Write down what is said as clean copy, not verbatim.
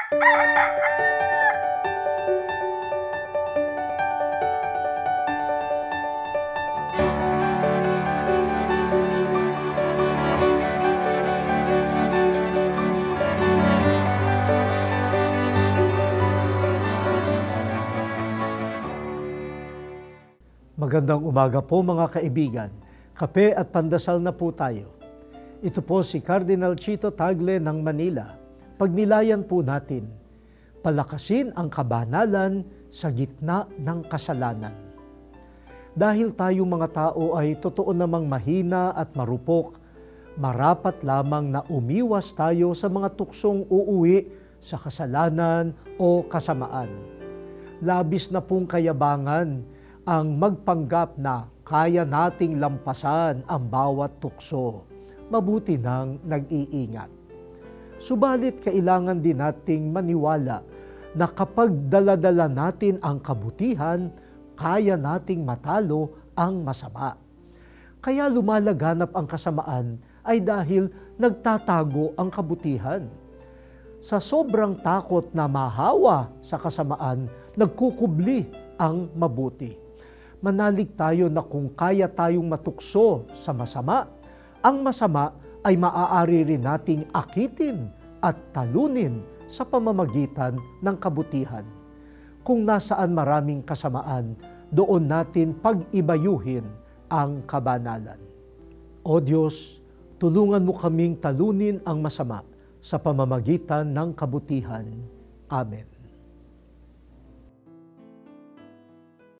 Magandang umaga po mga kaibigan. Kape at pandasal na po tayo. Ito po si Cardinal Chito Tagle ng Manila. Pagnilayan po natin, palakasin ang kabanalan sa gitna ng kasalanan. Dahil tayo mga tao ay totoo namang mahina at marupok, marapat lamang na umiwas tayo sa mga tuksong uuwi sa kasalanan o kasamaan. Labis na pong kayabangan ang magpanggap na kaya nating lampasan ang bawat tukso. Mabuti nang nag-iingat. Subalit kailangan din nating maniwala na kapag dala-dala natin ang kabutihan, kaya nating matalo ang masama. Kaya lumalaganap ang kasamaan ay dahil nagtatago ang kabutihan. Sa sobrang takot na mahawa sa kasamaan, nagkukubli ang mabuti. Manalig tayo na kung kaya tayong matukso sa masama, ang masama ay maaari rin nating akitin at talunin sa pamamagitan ng kabutihan. Kung nasaan maraming kasamaan, doon natin pag-ibayuhin ang kabanalan. O Diyos, tulungan mo kaming talunin ang masama sa pamamagitan ng kabutihan. Amen.